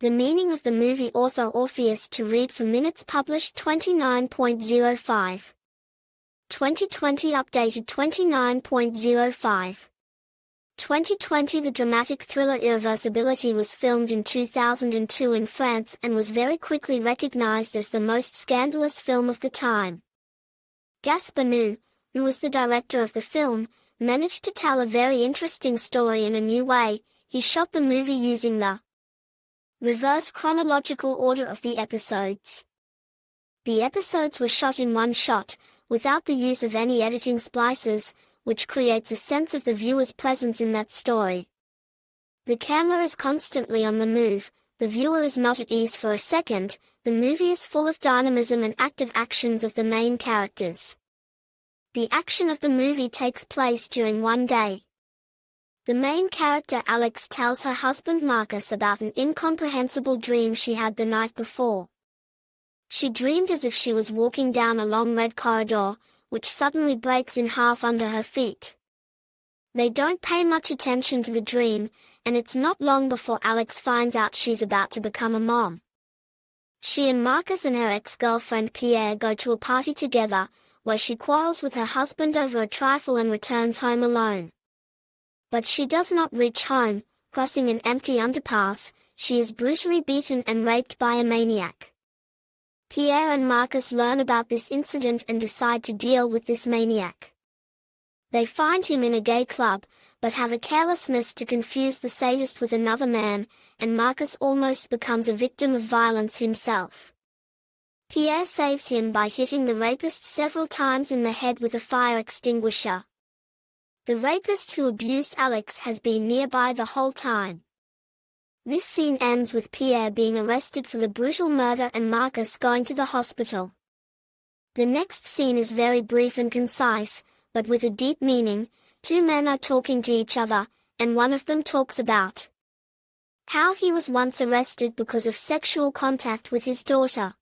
The meaning of the movie author Orpheus to read for minutes published 29.05. 2020 updated 29.05. 2020 The dramatic thriller Irreversibility was filmed in 2002 in France and was very quickly recognized as the most scandalous film of the time. Gaspar Noé, who was the director of the film, managed to tell a very interesting story in a new way. He shot the movie using the reverse chronological order of the episodes. The episodes were shot in one shot, without the use of any editing splices, which creates a sense of the viewer's presence in that story. The camera is constantly on the move, the viewer is not at ease for a second, the movie is full of dynamism and active actions of the main characters. The action of the movie takes place during one day. The main character Alex tells her husband Marcus about an incomprehensible dream she had the night before. She dreamed as if she was walking down a long red corridor, which suddenly breaks in half under her feet. They don't pay much attention to the dream, and it's not long before Alex finds out she's about to become a mom. She and Marcus and her ex-girlfriend Pierre go to a party together, where she quarrels with her husband over a trifle and returns home alone. But she does not reach home. Crossing an empty underpass, she is brutally beaten and raped by a maniac. Pierre and Marcus learn about this incident and decide to deal with this maniac. They find him in a gay club, but have a carelessness to confuse the sadist with another man, and Marcus almost becomes a victim of violence himself. Pierre saves him by hitting the rapist several times in the head with a fire extinguisher. The rapist who abused Alex has been nearby the whole time. This scene ends with Pierre being arrested for the brutal murder and Marcus going to the hospital. The next scene is very brief and concise, but with a deep meaning. Two men are talking to each other, and one of them talks about how he was once arrested because of sexual contact with his daughter.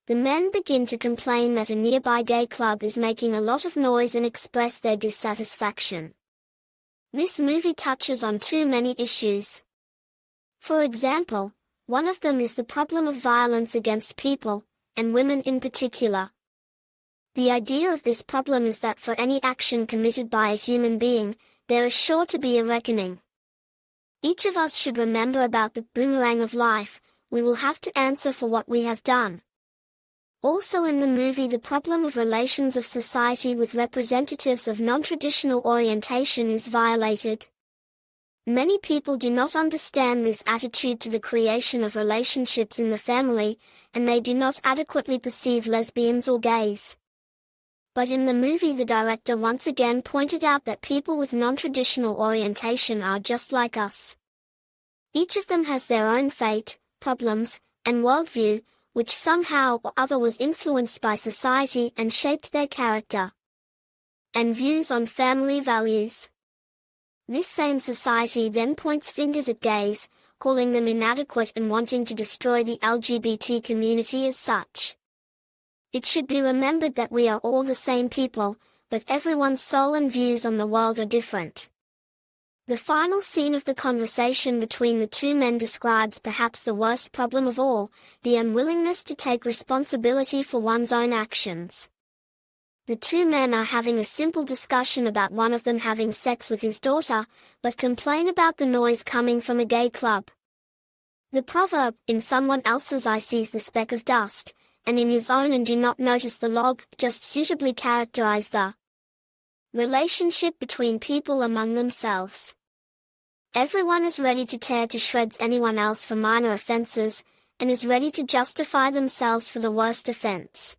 The men begin to complain that a nearby gay club is making a lot of noise and express their dissatisfaction. This movie touches on too many issues. For example, one of them is the problem of violence against people, and women in particular. The idea of this problem is that for any action committed by a human being, there is sure to be a reckoning. Each of us should remember about the boomerang of life. We will have to answer for what we have done. Also in the movie, the problem of relations of society with representatives of non-traditional orientation is violated. Many people do not understand this attitude to the creation of relationships in the family, and they do not adequately perceive lesbians or gays. But in the movie, the director once again pointed out that people with non-traditional orientation are just like us. Each of them has their own fate, problems, and worldview, which somehow or other was influenced by society and shaped their character and views on family values. This same society then points fingers at gays, calling them inadequate and wanting to destroy the LGBT community as such. It should be remembered that we are all the same people, but everyone's soul and views on the world are different. The final scene of the conversation between the two men describes perhaps the worst problem of all, the unwillingness to take responsibility for one's own actions. The two men are having a simple discussion about one of them having sex with his daughter, but complain about the noise coming from a gay club. The proverb, "In someone else's eye sees the speck of dust, and in his own and do not notice the log," just suitably characterize the relationship between people among themselves. Everyone is ready to tear to shreds anyone else for minor offenses, and is ready to justify themselves for the worst offense.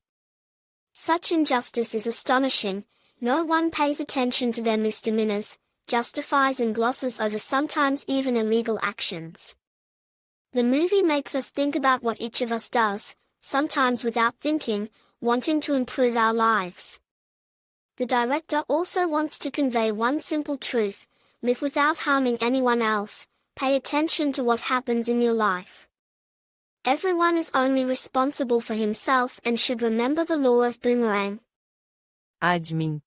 Such injustice is astonishing. No one pays attention to their misdemeanors, justifies and glosses over sometimes even illegal actions. The movie makes us think about what each of us does, sometimes without thinking, wanting to improve our lives. The director also wants to convey one simple truth: live without harming anyone else, pay attention to what happens in your life. Everyone is only responsible for himself and should remember the law of boomerang. Admin